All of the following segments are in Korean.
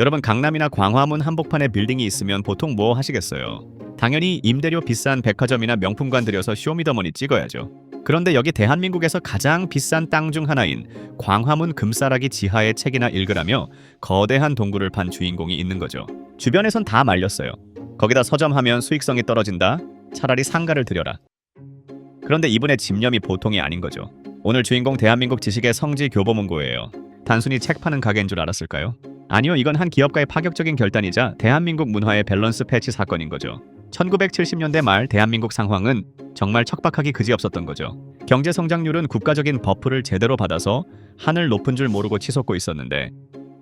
여러분 강남이나 광화문 한복판에 빌딩이 있으면 보통 뭐 하시겠어요? 당연히 임대료 비싼 백화점이나 명품관 들여서 쇼미더머니 찍어야죠. 그런데 여기 대한민국에서 가장 비싼 땅 중 하나인 광화문 금싸라기 지하의 책이나 읽으라며 거대한 동굴을 판 주인공이 있는 거죠. 주변에선 다 말렸어요. 거기다 서점하면 수익성이 떨어진다. 차라리 상가를 들여라. 그런데 이분의 집념이 보통이 아닌 거죠. 오늘 주인공 대한민국 지식의 성지 교보문고예요. 단순히 책 파는 가게인 줄 알았을까요? 아니요, 이건 한 기업가의 파격적인 결단이자 대한민국 문화의 밸런스 패치 사건인 거죠. 1970년대 말 대한민국 상황은 정말 척박하기 그지없었던 거죠. 경제 성장률은 국가적인 버프를 제대로 받아서 하늘 높은 줄 모르고 치솟고 있었는데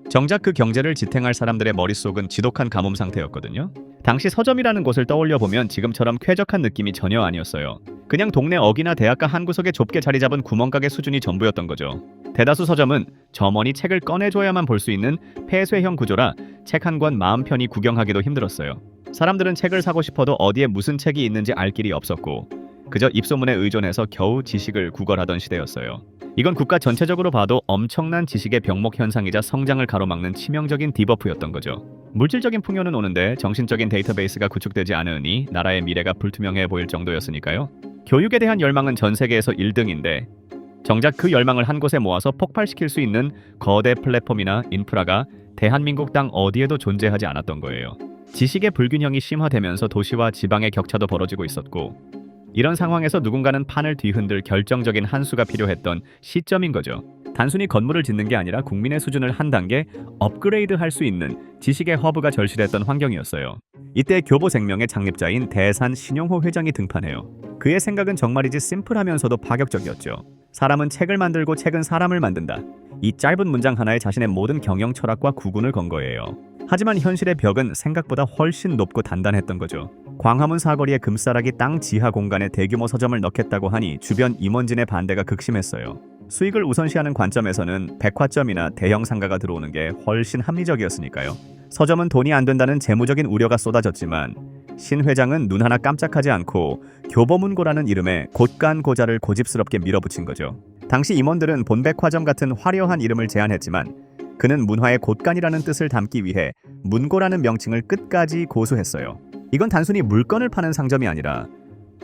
정작 그 경제를 지탱할 사람들의 머릿속은 지독한 가뭄 상태였거든요. 당시 서점이라는 곳을 떠올려 보면 지금처럼 쾌적한 느낌이 전혀 아니었어요. 그냥 동네 어기나 대학가 한 구석에 좁게 자리 잡은 구멍가게 수준이 전부였던 거죠. 대다수 서점은 점원이 책을 꺼내줘야만 볼 수 있는 폐쇄형 구조라 책 한 권 마음 편히 구경하기도 힘들었어요. 사람들은 책을 사고 싶어도 어디에 무슨 책이 있는지 알 길이 없었고 그저 입소문에 의존해서 겨우 지식을 구걸하던 시대였어요. 이건 국가 전체적으로 봐도 엄청난 지식의 병목 현상이자 성장을 가로막는 치명적인 디버프였던 거죠. 물질적인 풍요는 오는데 정신적인 데이터베이스가 구축되지 않으니 나라의 미래가 불투명해 보일 정도였으니까요. 교육에 대한 열망은 전 세계에서 1등인데 정작 그 열망을 한 곳에 모아서 폭발시킬 수 있는 거대 플랫폼이나 인프라가 대한민국 땅 어디에도 존재하지 않았던 거예요. 지식의 불균형이 심화되면서 도시와 지방의 격차도 벌어지고 있었고 이런 상황에서 누군가는 판을 뒤흔들 결정적인 한 수가 필요했던 시점인 거죠. 단순히 건물을 짓는 게 아니라 국민의 수준을 한 단계 업그레이드 할 수 있는 지식의 허브가 절실했던 환경이었어요. 이때 교보생명의 창립자인 대산 신용호 회장이 등판해요. 그의 생각은 정말이지 심플하면서도 파격적이었죠. 사람은 책을 만들고 책은 사람을 만든다. 이 짧은 문장 하나에 자신의 모든 경영 철학과 구군을 건 거예요. 하지만 현실의 벽은 생각보다 훨씬 높고 단단했던 거죠. 광화문 사거리의 금싸라기 땅 지하 공간에 대규모 서점을 넣겠다고 하니 주변 임원진의 반대가 극심했어요. 수익을 우선시하는 관점에서는 백화점이나 대형 상가가 들어오는 게 훨씬 합리적이었으니까요. 서점은 돈이 안 된다는 재무적인 우려가 쏟아졌지만 신 회장은 눈 하나 깜짝하지 않고 교보문고라는 이름에 곧간고자를 고집스럽게 밀어붙인 거죠. 당시 임원들은 본백화점 같은 화려한 이름을 제안했지만 그는 문화의 곳간이라는 뜻을 담기 위해 문고라는 명칭을 끝까지 고수했어요. 이건 단순히 물건을 파는 상점이 아니라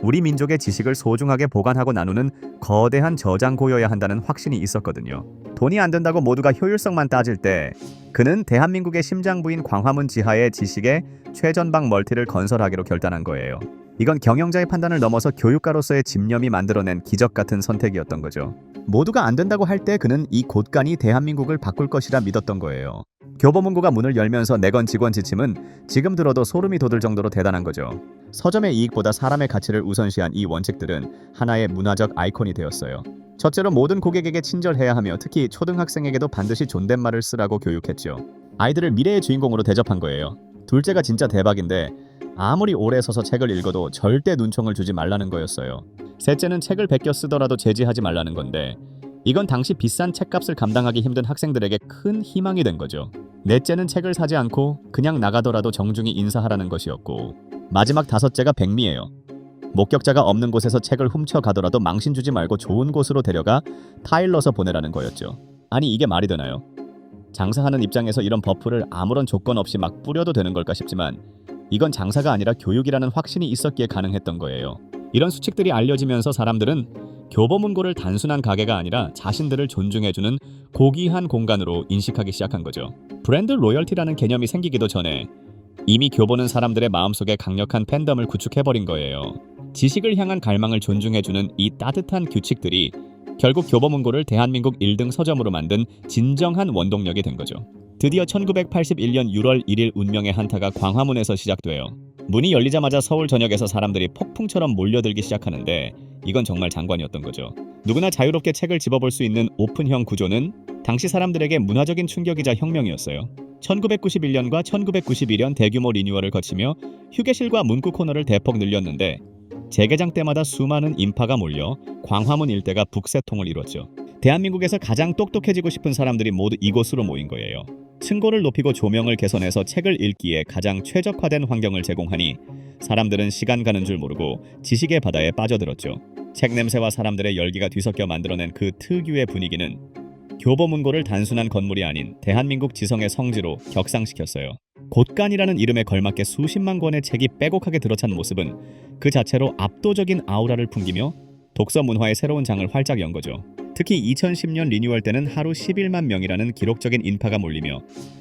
우리 민족의 지식을 소중하게 보관하고 나누는 거대한 저장고여야 한다는 확신이 있었거든요. 돈이 안 된다고 모두가 효율성만 따질 때 그는 대한민국의 심장부인 광화문 지하의 지식의 최전방 멀티를 건설하기로 결단한 거예요. 이건 경영자의 판단을 넘어서 교육가로서의 집념이 만들어낸 기적 같은 선택이었던 거죠. 모두가 안 된다고 할 때 그는 이 곳간이 대한민국을 바꿀 것이라 믿었던 거예요. 교보문고가 문을 열면서 내건 직원 지침은 지금 들어도 소름이 돋을 정도로 대단한 거죠. 서점의 이익보다 사람의 가치를 우선시한 이 원칙들은 하나의 문화적 아이콘이 되었어요. 첫째로 모든 고객에게 친절해야 하며 특히 초등학생에게도 반드시 존댓말을 쓰라고 교육했죠. 아이들을 미래의 주인공으로 대접한 거예요. 둘째가 진짜 대박인데 아무리 오래 서서 책을 읽어도 절대 눈총을 주지 말라는 거였어요. 셋째는 책을 베껴 쓰더라도 제지하지 말라는 건데 이건 당시 비싼 책값을 감당하기 힘든 학생들에게 큰 희망이 된 거죠. 넷째는 책을 사지 않고 그냥 나가더라도 정중히 인사하라는 것이었고 마지막 다섯째가 백미예요. 목격자가 없는 곳에서 책을 훔쳐가더라도 망신 주지 말고 좋은 곳으로 데려가 타일 넣어서 보내라는 거였죠. 아니 이게 말이 되나요? 장사하는 입장에서 이런 버프를 아무런 조건 없이 막 뿌려도 되는 걸까 싶지만 이건 장사가 아니라 교육이라는 확신이 있었기에 가능했던 거예요. 이런 수칙들이 알려지면서 사람들은 교보문고를 단순한 가게가 아니라 자신들을 존중해주는 고귀한 공간으로 인식하기 시작한 거죠. 브랜드 로열티라는 개념이 생기기도 전에 이미 교보는 사람들의 마음속에 강력한 팬덤을 구축해버린 거예요. 지식을 향한 갈망을 존중해주는 이 따뜻한 규칙들이 결국 교보문고를 대한민국 1등 서점으로 만든 진정한 원동력이 된 거죠. 드디어 1981년 6월 1일 운명의 한타가 광화문에서 시작돼요. 문이 열리자마자 서울 전역에서 사람들이 폭풍처럼 몰려들기 시작하는데 이건 정말 장관이었던 거죠. 누구나 자유롭게 책을 집어볼 수 있는 오픈형 구조는 당시 사람들에게 문화적인 충격이자 혁명이었어요. 1991년과 1992년 대규모 리뉴얼을 거치며 휴게실과 문구 코너를 대폭 늘렸는데 재개장 때마다 수많은 인파가 몰려 광화문 일대가 북새통을 이뤘죠. 대한민국에서 가장 똑똑해지고 싶은 사람들이 모두 이곳으로 모인 거예요. 층고를 높이고 조명을 개선해서 책을 읽기에 가장 최적화된 환경을 제공하니 사람들은 시간 가는 줄 모르고 지식의 바다에 빠져들었죠. 책 냄새와 사람들의 열기가 뒤섞여 만들어낸 그 특유의 분위기는 교보문고를 단순한 건물이 아닌 대한민국 지성의 성지로 격상시켰어요. 곳간이라는 이름에 걸맞게 수십만 권의 책이 빼곡하게 들어찬 모습은 그 자체로 압도적인 아우라를 풍기며 독서 문화의 새로운 장을 활짝 연 거죠. 특히 2010년 리뉴얼 때는 하루 11만 명이라는 기록적인 인파가 몰리며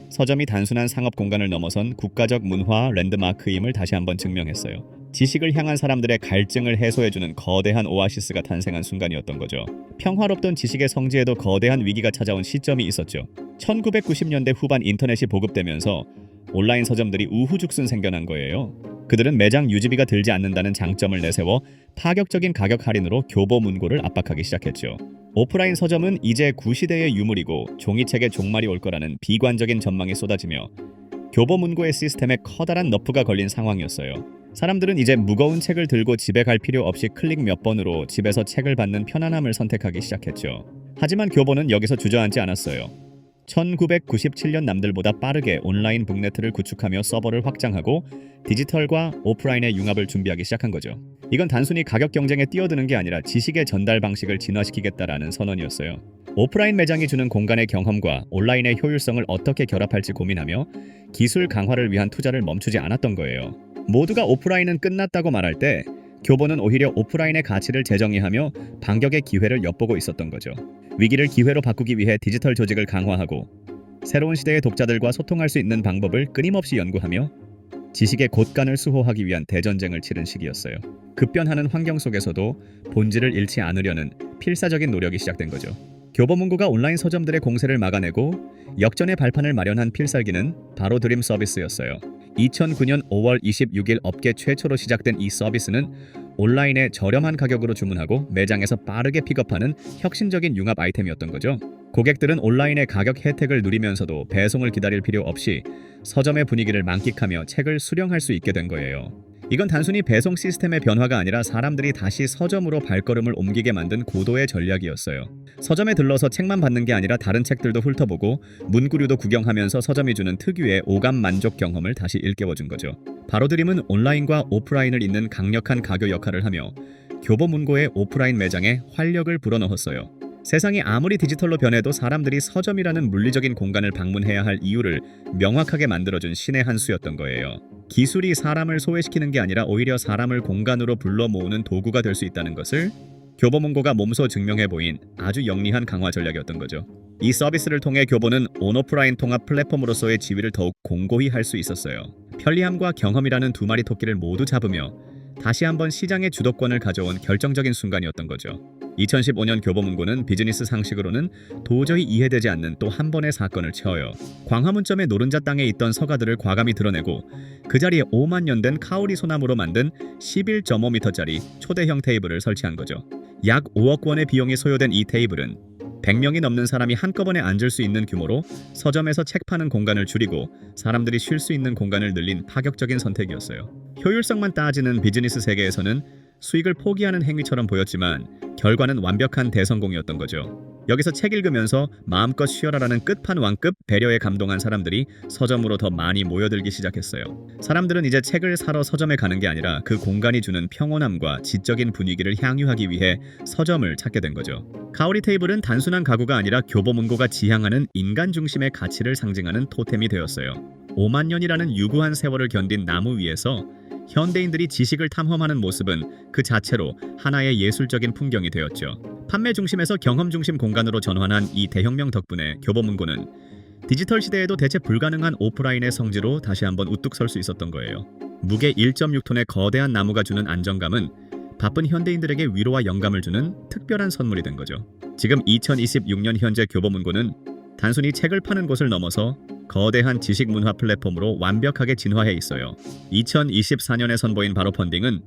서점이 단순한 상업 공간을 넘어선 국가적 문화 랜드마크임을 다시 한번 증명했어요. 지식을 향한 사람들의 갈증을 해소해주는 거대한 오아시스가 탄생한 순간이었던 거죠. 평화롭던 지식의 성지에도 거대한 위기가 찾아온 시점이 있었죠. 1990년대 후반 인터넷이 보급되면서 온라인 서점들이 우후죽순 생겨난 거예요. 그들은 매장 유지비가 들지 않는다는 장점을 내세워 파격적인 가격 할인으로 교보문고를 압박하기 시작했죠. 오프라인 서점은 이제 구시대의 유물이고 종이책의 종말이 올 거라는 비관적인 전망이 쏟아지며 교보문고의 시스템에 커다란 너프가 걸린 상황이었어요. 사람들은 이제 무거운 책을 들고 집에 갈 필요 없이 클릭 몇 번으로 집에서 책을 받는 편안함을 선택하기 시작했죠. 하지만 교보는 여기서 주저앉지 않았어요. 1997년 남들보다 빠르게 온라인 북네트를 구축하며 서버를 확장하고 디지털과 오프라인의 융합을 준비하기 시작한 거죠. 이건 단순히 가격 경쟁에 뛰어드는 게 아니라 지식의 전달 방식을 진화시키겠다라는 선언이었어요. 오프라인 매장이 주는 공간의 경험과 온라인의 효율성을 어떻게 결합할지 고민하며 기술 강화를 위한 투자를 멈추지 않았던 거예요. 모두가 오프라인은 끝났다고 말할 때 교보는 오히려 오프라인의 가치를 재정의하며 반격의 기회를 엿보고 있었던 거죠. 위기를 기회로 바꾸기 위해 디지털 조직을 강화하고 새로운 시대의 독자들과 소통할 수 있는 방법을 끊임없이 연구하며 지식의 곳간을 수호하기 위한 대전쟁을 치른 시기였어요. 급변하는 환경 속에서도 본질을 잃지 않으려는 필사적인 노력이 시작된 거죠. 교보문고가 온라인 서점들의 공세를 막아내고 역전의 발판을 마련한 필살기는 바로 드림 서비스였어요. 2009년 5월 26일 업계 최초로 시작된 이 서비스는 온라인에 저렴한 가격으로 주문하고 매장에서 빠르게 픽업하는 혁신적인 융합 아이템이었던 거죠. 고객들은 온라인의 가격 혜택을 누리면서도 배송을 기다릴 필요 없이 서점의 분위기를 만끽하며 책을 수령할 수 있게 된 거예요. 이건 단순히 배송 시스템의 변화가 아니라 사람들이 다시 서점으로 발걸음을 옮기게 만든 고도의 전략이었어요. 서점에 들러서 책만 받는 게 아니라 다른 책들도 훑어보고 문구류도 구경하면서 서점이 주는 특유의 오감 만족 경험을 다시 일깨워준 거죠. 바로드림은 온라인과 오프라인을 잇는 강력한 가교 역할을 하며 교보문고의 오프라인 매장에 활력을 불어넣었어요. 세상이 아무리 디지털로 변해도 사람들이 서점이라는 물리적인 공간을 방문해야 할 이유를 명확하게 만들어준 신의 한 수였던 거예요. 기술이 사람을 소외시키는 게 아니라 오히려 사람을 공간으로 불러 모으는 도구가 될 수 있다는 것을 교보문고가 몸소 증명해 보인 아주 영리한 강화 전략이었던 거죠. 이 서비스를 통해 교보는 온오프라인 통합 플랫폼으로서의 지위를 더욱 공고히 할 수 있었어요. 편리함과 경험이라는 두 마리 토끼를 모두 잡으며 다시 한번 시장의 주도권을 가져온 결정적인 순간이었던 거죠. 2015년 교보문고는 비즈니스 상식으로는 도저히 이해되지 않는 또 한 번의 사건을 채워요. 광화문점의 노른자 땅에 있던 서가들을 과감히 드러내고 그 자리에 5만 년 된 카오리 소나무로 만든 11.5m짜리 초대형 테이블을 설치한 거죠. 약 5억 원의 비용이 소요된 이 테이블은 100명이 넘는 사람이 한꺼번에 앉을 수 있는 규모로 서점에서 책 파는 공간을 줄이고 사람들이 쉴 수 있는 공간을 늘린 파격적인 선택이었어요. 효율성만 따지는 비즈니스 세계에서는 수익을 포기하는 행위처럼 보였지만 결과는 완벽한 대성공이었던 거죠. 여기서 책 읽으면서 마음껏 쉬어라라는 끝판왕급 배려에 감동한 사람들이 서점으로 더 많이 모여들기 시작했어요. 사람들은 이제 책을 사러 서점에 가는 게 아니라 그 공간이 주는 평온함과 지적인 분위기를 향유하기 위해 서점을 찾게 된 거죠. 카오리 테이블은 단순한 가구가 아니라 교보문고가 지향하는 인간 중심의 가치를 상징하는 토템이 되었어요. 5만 년이라는 유구한 세월을 견딘 나무 위에서 현대인들이 지식을 탐험하는 모습은 그 자체로 하나의 예술적인 풍경이 되었죠. 판매 중심에서 경험 중심 공간으로 전환한 이 대혁명 덕분에 교보문고는 디지털 시대에도 대체 불가능한 오프라인의 성지로 다시 한번 우뚝 설 수 있었던 거예요. 무게 1.6톤의 거대한 나무가 주는 안정감은 바쁜 현대인들에게 위로와 영감을 주는 특별한 선물이 된 거죠. 지금 2026년 현재 교보문고는 단순히 책을 파는 곳을 넘어서 거대한 지식 문화 플랫폼으로 완벽하게 진화해 있어요. 2024년에 선보인 바로 펀딩은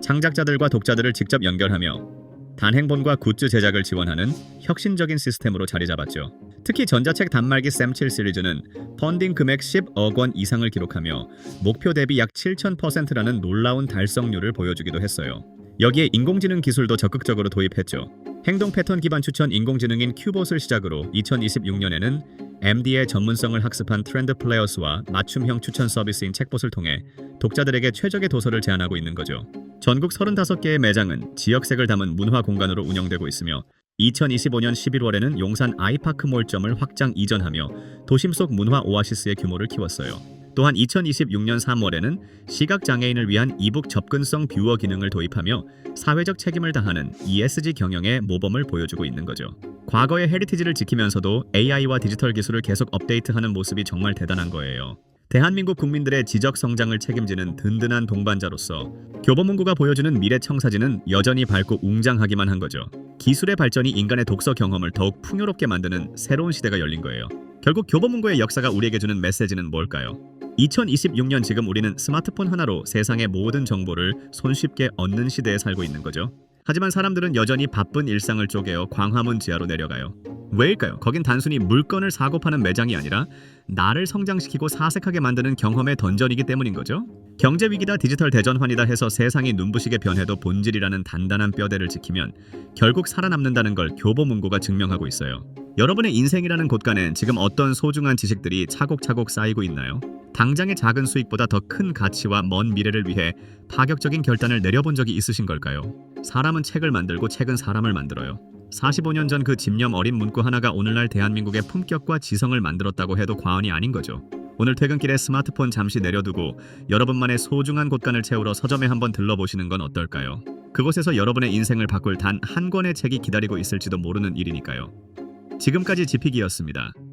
창작자들과 독자들을 직접 연결하며 단행본과 굿즈 제작을 지원하는 혁신적인 시스템으로 자리 잡았죠. 특히 전자책 단말기 쌤7 시리즈는 펀딩 금액 10억 원 이상을 기록하며 목표 대비 약 7,000%라는 놀라운 달성률을 보여주기도 했어요. 여기에 인공지능 기술도 적극적으로 도입했죠. 행동 패턴 기반 추천 인공지능인 큐봇을 시작으로 2026년에는 MD의 전문성을 학습한 트렌드 플레이어스와 맞춤형 추천 서비스인 책봇을 통해 독자들에게 최적의 도서를 제안하고 있는 거죠. 전국 35개의 매장은 지역색을 담은 문화 공간으로 운영되고 있으며 2025년 11월에는 용산 아이파크 몰점을 확장 이전하며 도심 속 문화 오아시스의 규모를 키웠어요. 또한 2026년 3월에는 시각장애인을 위한 이북 접근성 뷰어 기능을 도입하며 사회적 책임을 다하는 ESG 경영의 모범을 보여주고 있는 거죠. 과거의 헤리티지를 지키면서도 AI와 디지털 기술을 계속 업데이트하는 모습이 정말 대단한 거예요. 대한민국 국민들의 지적 성장을 책임지는 든든한 동반자로서 교보문고가 보여주는 미래 청사진은 여전히 밝고 웅장하기만 한 거죠. 기술의 발전이 인간의 독서 경험을 더욱 풍요롭게 만드는 새로운 시대가 열린 거예요. 결국 교보문고의 역사가 우리에게 주는 메시지는 뭘까요? 2026년 지금 우리는 스마트폰 하나로 세상의 모든 정보를 손쉽게 얻는 시대에 살고 있는 거죠. 하지만 사람들은 여전히 바쁜 일상을 쪼개어 광화문 지하로 내려가요. 왜일까요? 거긴 단순히 물건을 사고 파는 매장이 아니라 나를 성장시키고 사색하게 만드는 경험의 던전이기 때문인 거죠. 경제 위기다 디지털 대전환이다 해서 세상이 눈부시게 변해도 본질이라는 단단한 뼈대를 지키면 결국 살아남는다는 걸 교보문고가 증명하고 있어요. 여러분의 인생이라는 곳간엔 지금 어떤 소중한 지식들이 차곡차곡 쌓이고 있나요? 당장의 작은 수익보다 더 큰 가치와 먼 미래를 위해 파격적인 결단을 내려본 적이 있으신 걸까요? 사람은 책을 만들고 책은 사람을 만들어요. 45년 전 그 집념 어린 문구 하나가 오늘날 대한민국의 품격과 지성을 만들었다고 해도 과언이 아닌 거죠. 오늘 퇴근길에 스마트폰 잠시 내려두고 여러분만의 소중한 곳간을 채우러 서점에 한번 들러보시는 건 어떨까요? 그곳에서 여러분의 인생을 바꿀 단 한 권의 책이 기다리고 있을지도 모르는 일이니까요. 지금까지 지픽이었습니다.